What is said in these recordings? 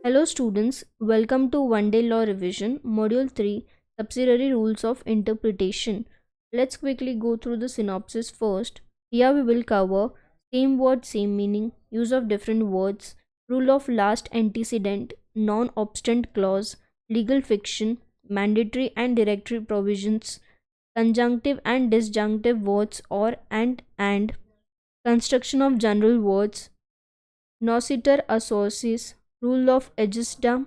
Hello students, welcome to One Day Law Revision, Module 3, Subsidiary Rules of Interpretation. Let's quickly go through the synopsis first. Here we will cover same word, same meaning, use of different words, rule of last antecedent, non-obstant clause, legal fiction, mandatory and directory provisions, conjunctive and disjunctive words or and, construction of general words, Nociter associis, rule of aegista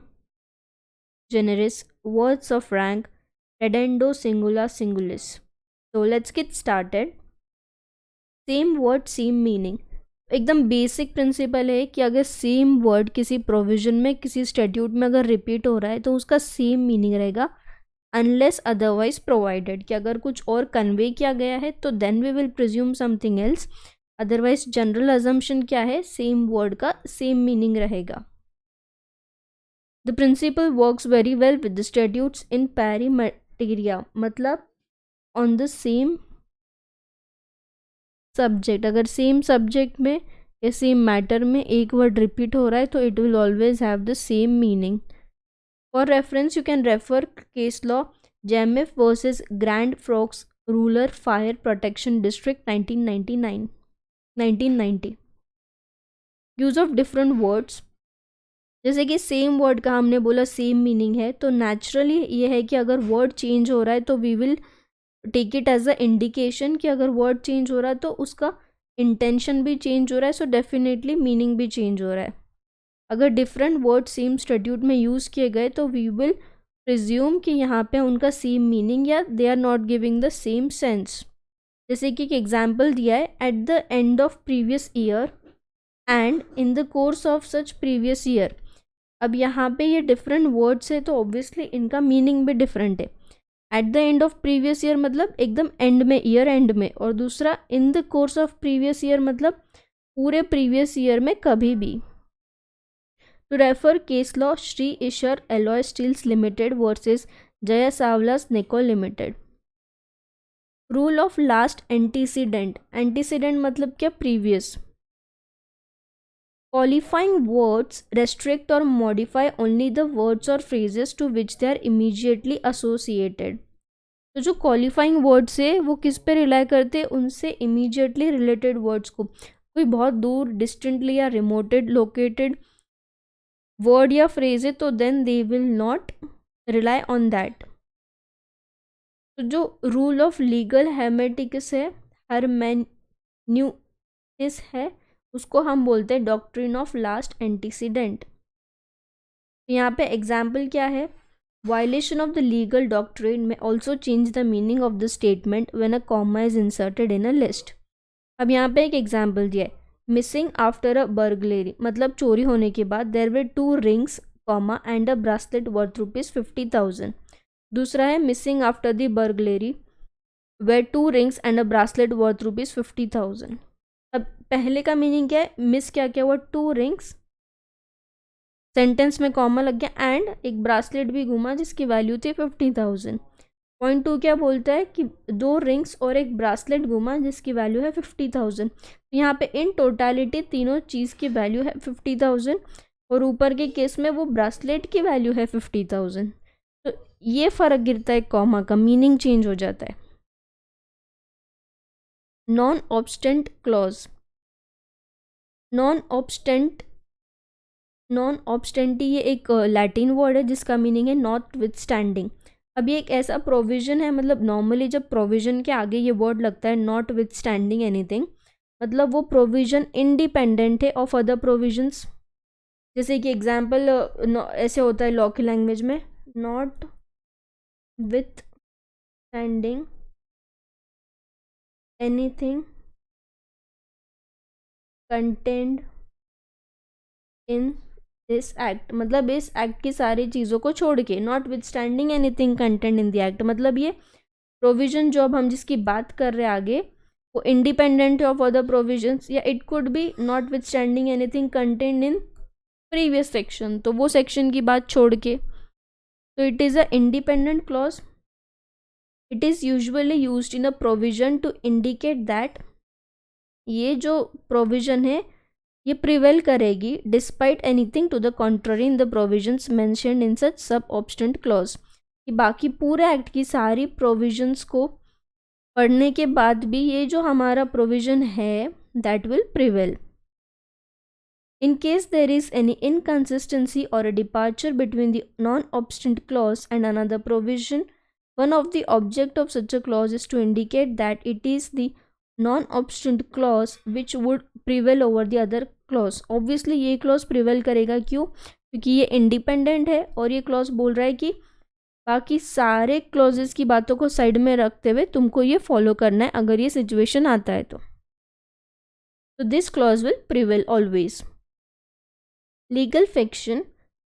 generis, words of rank, redendo singula singulis. So let's get started. Same word same meaning, एकदम basic principle है कि अगर same word किसी provision में किसी statute में अगर repeat हो रहा है तो उसका सेम मीनिंग रहेगा अनलेस अदरवाइज प्रोवाइडेड, कि अगर कुछ और कन्वे किया गया है तो then we will presume something else, otherwise general assumption क्या है, सेम वर्ड का सेम मीनिंग रहेगा. The principle works very well with the statutes in pari materia, मतलब ऑन द सेम सब्जेक्ट. अगर सेम सब्जेक्ट में या सेम मैटर में एक वर्ड रिपीट हो रहा है तो it will always have the same meaning. For reference you can refer case law JMF versus Grand Forks rural fire protection district 1990. Use of different words, जैसे कि सेम वर्ड का हमने बोला सेम मीनिंग है, तो नेचुरली ये है कि अगर वर्ड चेंज हो रहा है तो we will take it as a indication कि अगर वर्ड चेंज हो रहा है तो उसका इंटेंशन भी चेंज हो रहा है, सो डेफिनेटली मीनिंग भी चेंज हो रहा है. अगर डिफरेंट वर्ड सेम स्टैट्यूट में यूज़ किए गए तो वी विल प्रिज्यूम कि यहाँ पे उनका सेम मीनिंग या they are not giving the same sense. जैसे कि एक एग्जाम्पल दिया है, at the end of previous year and in the course of such previous year. अब यहाँ पे ये डिफरेंट वर्ड्स है तो ऑब्वियसली इनका मीनिंग भी डिफरेंट है. At the end of previous year मतलब एकदम एंड में, ईयर एंड में, और दूसरा in the course of previous year मतलब पूरे प्रीवियस ईयर में कभी भी. To refer case law Shri Ishwar alloy steels limited versus Jayaswals Neco limited. Rule of last antecedent, antecedent मतलब क्या, previous. Qualifying words restrict or modify only the words or phrases to which they are immediately associated. तो जो qualifying words है वो किस पे rely करते हैं, उनसे immediately related words को. कोई बहुत दूर डिस्टेंटली या रिमोटेड लोकेटेड वर्ड या फ्रेज है तो then they will not rely on that. तो जो रूल ऑफ लीगल हेमेटिक्स है, हरमेन्यूटिस है, उसको हम बोलते हैं डॉक्ट्रिन ऑफ लास्ट एंटीसीडेंट. यहाँ पे एग्जाम्पल क्या है, violation of the legal doctrine में also change the meaning of the statement when a comma is inserted in a list. अब यहाँ पे एक एग्जाम्पल दिया है, मिसिंग आफ्टर अ बर्गलरी, मतलब चोरी होने के बाद there were 2 rings comma and a bracelet worth ₹50,000. दूसरा है missing after the burglary were 2 rings and a bracelet worth ₹50,000. अब पहले का मीनिंग क्या है, मिस क्या क्या हुआ, 2 रिंग्स, सेंटेंस में कॉमा लग गया, एंड एक ब्रासलेट भी घूमा जिसकी वैल्यू थी 50,000. पॉइंट 2 क्या बोलता है कि 2 रिंग्स और एक ब्रासलेट घूमा जिसकी वैल्यू है 50,000. यहाँ पे इन टोटालिटी तीनों चीज़ की वैल्यू है 50,000 और ऊपर के केस में वो ब्रासलेट की वैल्यू है 50,000. तो ये फ़र्क गिरता है कॉमा का, मीनिंग चेंज हो जाता है. नॉन ऑब्स्टेंट क्लॉज, नॉन ऑब्स्टेंटी ये एक लैटिन वर्ड है जिसका मीनिंग है नॉट विथ स्टैंडिंग. अब ये एक ऐसा प्रोविजन है, मतलब नॉर्मली जब प्रोविजन के आगे ये वर्ड लगता है नॉट विथ स्टैंडिंग एनीथिंग, मतलब वो प्रोविजन इंडिपेंडेंट है ऑफ अदर प्रोविजंस. जैसे कि एग्जाम्पल ऐसे होता है लॉ की लैंग्वेज में, not with standing anything contained in this act, मतलब इस एक्ट की सारी चीज़ों को छोड़ के. Not with standing anything content in the act मतलब ये प्रोविजन जो अब हम जिसकी बात कर रहे हैं आगे वो इंडिपेंडेंट ऑफ अदर प्रोविजंस, या it could be notwithstanding anything content in previous section, तो वो सेक्शन की बात छोड़ के. तो it is a independent clause. It is usually used in a provision to indicate that ये जो प्रोविजन है ये प्रिवेल करेगी despite anything to the contrary in the provisions mentioned in such सब ऑब्स्टेंट क्लॉज, कि बाकी पूरे एक्ट की सारी प्रोविजंस को पढ़ने के बाद भी ये जो हमारा प्रोविजन है that will prevail. In case there is any inconsistency or a departure between the non-obstant clause and another provision, one of the object of such a clause is to indicate that it is the non-obstant clause which would prevail over the other clause. Obviously ये clause prevail करेगा, क्यों? क्योंकि ये independent है और ये clause बोल रहा है कि बाकी सारे clauses की बातों को साइड में रखते हुए तुमको ये फॉलो करना है अगर ये सिचुएशन आता है तो. So this clause will prevail always. Legal fiction.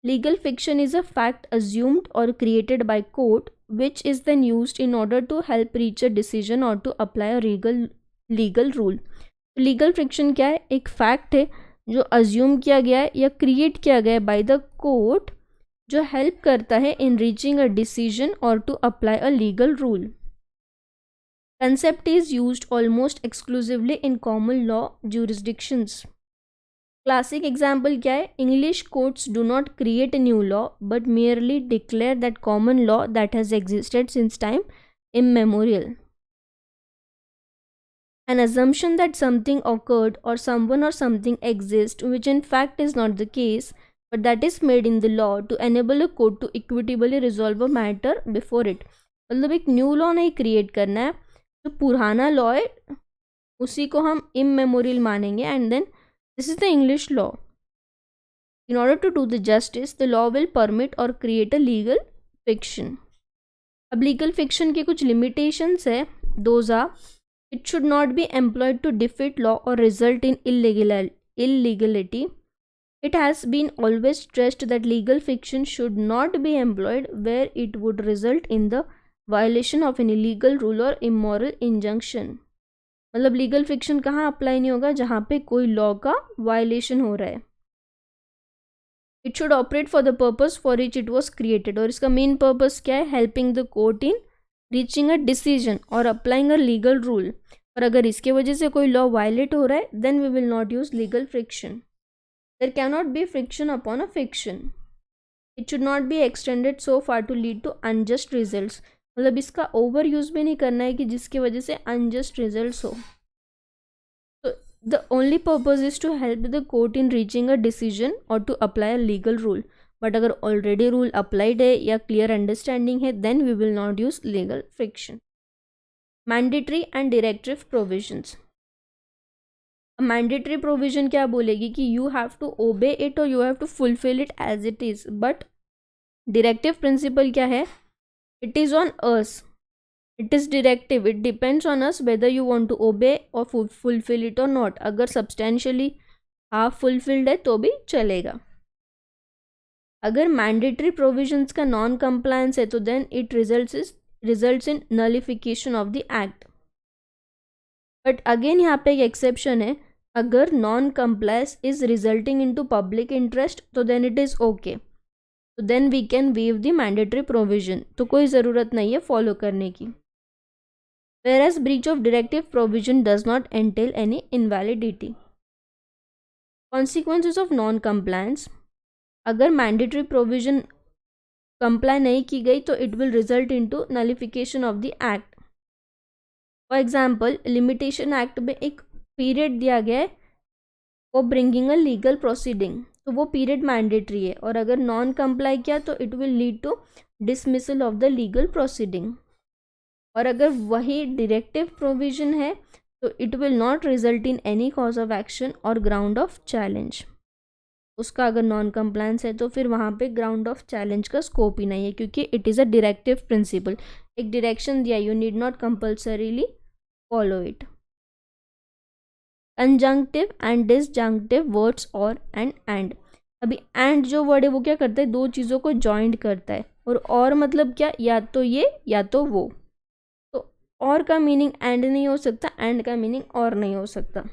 Legal fiction is a fact assumed or created by court which is then used in order to help reach a decision or to apply a legal rule. Legal fiction क्या है? एक fact है जो assume किया गया है या create किया गया है by the court, जो help करता है in reaching a decision or to apply a legal rule. Concept is used almost exclusively in common law jurisdictions. Classic example क्या है? English courts do not create a new law but merely declare that common law that has existed since time immemorial. An assumption that something occurred or someone or something exists which in fact is not the case but that is made in the law to enable a court to equitably resolve a matter before it. मतलब एक new law नहीं create करना है, जो पुराना law है उसी को हम immemorial मानेंगे and then this is the English law. In order to do the justice, the law will permit or create a legal fiction. अब legal fiction के कुछ limitations है. Those are, it should not be employed to defeat law or result in illegality. It has been always stressed that legal fiction should not be employed where it would result in the violation of an illegal rule or immoral injunction. मतलब legal fiction कहाँ apply नहीं होगा? जहाँ पे कोई law का violation हो रहा है. It should operate for the purpose for which it was created. और इसका मेन पर्पस क्या है? Helping the court in reaching a decision और अप्लाइंग अ लीगल रूल. और अगर इसके वजह से कोई लॉ वायलेट हो रहा है then we will not use legal fiction. There can not be fiction upon a fiction. It should not be extended so far to lead to unjust results. मतलब इसका ओवर यूज भी नहीं करना है कि जिसकी वजह से अनजस्ट रिजल्ट्स हो. तो the only purpose is to help the court in reaching a decision और to apply a legal rule. But अगर ऑलरेडी रूल अप्लाइड है या क्लियर अंडरस्टैंडिंग है then we will not use legal friction. Mandatory and directive provisions. Mandatory provision क्या बोलेगी कि you have to obey it और you have to fulfil it as it is. But directive principle क्या है? It is on us. It is directive. It depends on us whether you want to obey or fulfill it or not. अगर substantially half fulfilled है तो भी चलेगा. अगर mandatory provisions का non compliance है तो then it results in nullification of the act. But again यहाँ पे एक exception है. अगर non compliance is resulting into public interest तो then it is okay. तो then we can waive the mandatory provision. तो कोई ज़रूरत नहीं है फॉलो करने की. Whereas breach of directive provision does not entail any invalidity. Consequences of non-compliance. अगर मैंडेटरी प्रोविजन कंप्लाई नहीं की गई तो it will result into नलिफिकेशन of the act. For example limitation act में एक पीरियड दिया गया है for bringing a legal proceeding. तो वो पीरियड मैंडेटरी है और अगर नॉन कंप्लाई किया तो it will lead to dismissal of the legal proceeding. और अगर वही डायरेक्टिव प्रोविजन है तो it will not result in any cause of action और ग्राउंड ऑफ चैलेंज. उसका अगर नॉन कंप्लायंस है तो फिर वहाँ पे ग्राउंड ऑफ चैलेंज का स्कोप ही नहीं है क्योंकि it is a directive principle. एक डायरेक्शन दिया, you need not compulsorily follow it. Conjunctive and disjunctive words और अभी एंड जो वर्ड है वो क्या करता है? दो चीज़ों को जॉइंट करता है. और मतलब क्या? या तो ये या तो वो. तो और का मीनिंग एंड नहीं हो सकता, एंड का मीनिंग और नहीं हो सकता.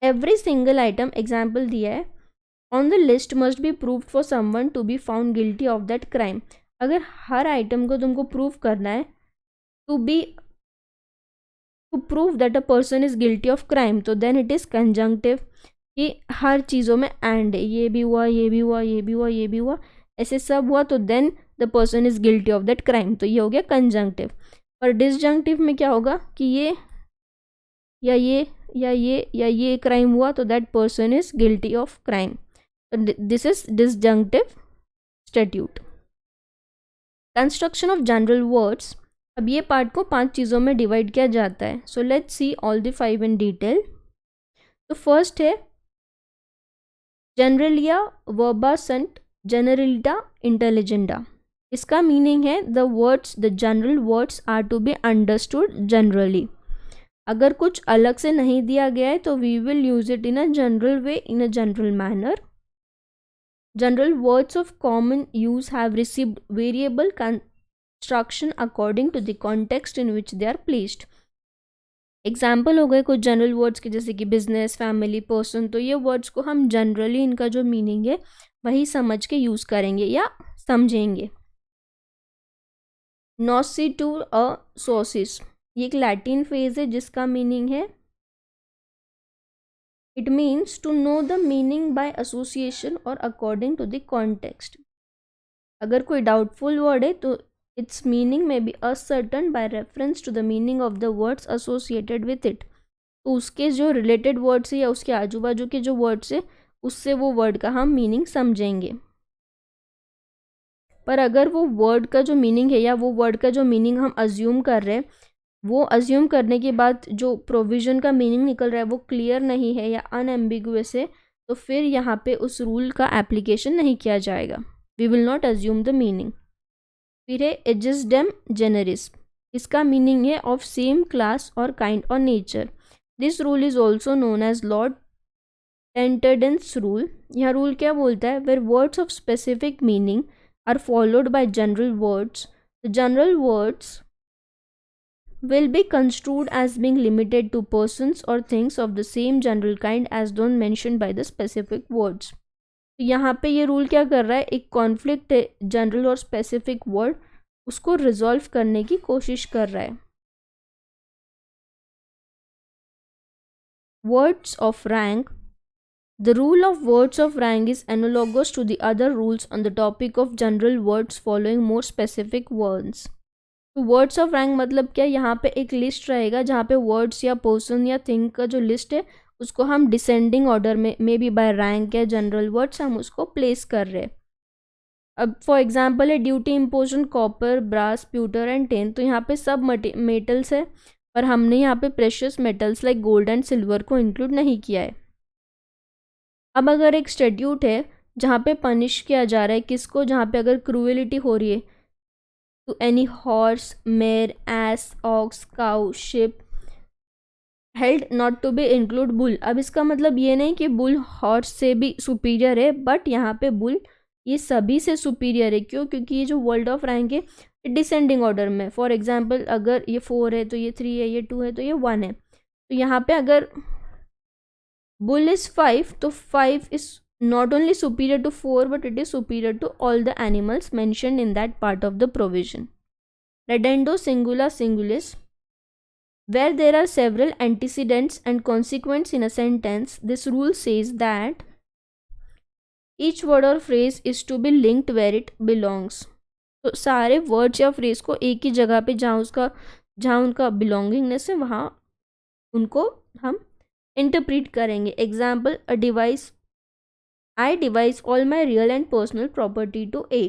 एवरी सिंगल आइटम एग्जाम्पल दिया है on the list must be proved for someone to be found guilty of that crime. अगर हर आइटम को तुमको प्रूव करना है to be to prove that a person is guilty of crime, तो then it is conjunctive, कि हर चीज़ों में एंड है, ये भी हुआ, ये भी हुआ, ये भी हुआ, ये भी हुआ, ऐसे सब हुआ, तो then the person is guilty of that crime, तो ये हो गया कंजंक्टिव। और डिसजंक्टिव में क्या होगा कि ये या ये या ये क्राइम हुआ, तो that person is guilty of crime, this is disjunctive statute. Construction of general words, अब ये पार्ट को 5 चीज़ों में डिवाइड किया जाता है। So let's see all the 5 in detail. तो फर्स्ट है जनरलिया वर्बा संट जनरलिटा इंटेलिजेंडा। इसका मीनिंग है the words, the general words are to be understood generally. अगर कुछ अलग से नहीं दिया गया है तो we will use it in a general way, in a general manner. General words of common use have received variable construction according to the context in which they are placed. Example हो गए कुछ general words के, जैसे कि business, family, person, तो ये words को हम जनरली इनका जो मीनिंग है वही समझ के यूज करेंगे या समझेंगे। नॉसी टू अ सोसिस, ये एक लैटिन फ्रेज है जिसका मीनिंग है it means to know the meaning by association और अकॉर्डिंग टू द कॉन्टेक्स्ट। अगर कोई डाउटफुल वर्ड है तो its meaning may be ascertained by reference to the meaning of the words associated with it. तो उसके जो related words है या उसके आजू बाजू के जो वर्ड्स है उससे वो वर्ड का हम मीनिंग समझेंगे। पर अगर वो वर्ड का जो मीनिंग है या वो वर्ड का जो मीनिंग हम अज्यूम कर रहे हैं, वो अज्यूम करने के बाद जो प्रोविज़न का मीनिंग निकल रहा है वो क्लियर नहीं है या अनएम्बिगुअस है, तो फिर यहाँ पे उस रूल का एप्लीकेशन नहीं किया जाएगा। We will not assume the meaning. फिर है एजिस्डेम जेनरिस, इसका मीनिंग है ऑफ सेम क्लास और काइंड और nature. This rule is also known as Lord Tenterden's rule. यह रूल क्या बोलता है? Where words of specific meaning are followed by general words, the general words will be construed as being limited to persons or things of the same general kind as those mentioned by the specific words. तो यहाँ पे ये rule क्या कर रहा है, एक conflict है जनरल और स्पेसिफिक वर्ड, उसको रिजॉल्व करने की कोशिश कर रहा है। Words of rank, the rule of words of rank is analogous to the other rules on the topic of general words following more specific ones. तो वर्ड्स ऑफ रैंक मतलब क्या, यहाँ पे एक लिस्ट रहेगा जहाँ पे वर्ड्स या पर्सन या थिंग का जो लिस्ट है उसको हम डिसेंडिंग ऑर्डर में मे बी बाय रैंक या जनरल वर्ड्स हम उसको प्लेस कर रहे हैं। अब फॉर एग्जांपल है duty impose on copper, brass, pewter and tin, तो यहाँ पे सब मेटल्स है पर हमने यहाँ पे precious metals like gold and silver को इंक्लूड नहीं किया है। अब अगर एक स्टैट्यूट है जहाँ पे पनिश किया जा रहा है किसको, जहाँ पे अगर क्रूएलिटी हो रही है तो any horse, mare, ass, ox, cow, sheep held not to be include bull. अब इसका मतलब ये नहीं कि बुल हॉर्स से भी सुपीरियर है, बट यहाँ पे बुल ये सभी से सुपीरियर है। क्यों? क्योंकि ये जो वर्ड ऑफ रैंक है डिसेंडिंग ऑर्डर में। फॉर एग्जाम्पल अगर ये 4 है तो ये 3 है, ये 2 है तो ये 1 है। तो यहाँ पे अगर bull is 5, तो 5 is not only superior to 4 but it is superior to all the animals mentioned in that part of the provision. Redendo singula singulis, where there are several antecedents and consequents in a sentence, this rule says that each word or phrase is to be linked where it belongs. तो सारे words या phrase को एक ही जगह पे जहाँ उनका belongingness है वहाँ उनको हम इंटरप्रीट करेंगे। Example, a devise, I devise all my real and personal property to A.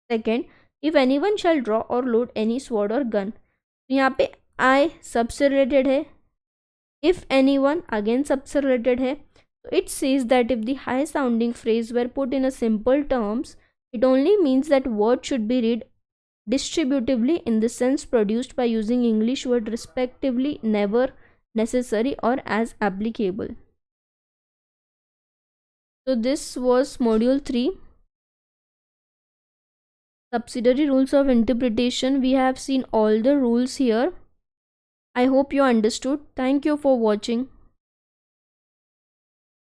Second, if any one shall draw or load any sword or gun, तो यहाँ पे आई सबसे रिलेटेड है, इफ एनी वन अगेन सबसे related है। तो it says that if the high sounding phrase were put in a simple terms, it only means that word should be read distributively in the sense produced by using English word respectively, never necessary or as applicable. So this was module 3, subsidiary rules of interpretation. We have seen all the rules here. I hope you understood. Thank you for watching.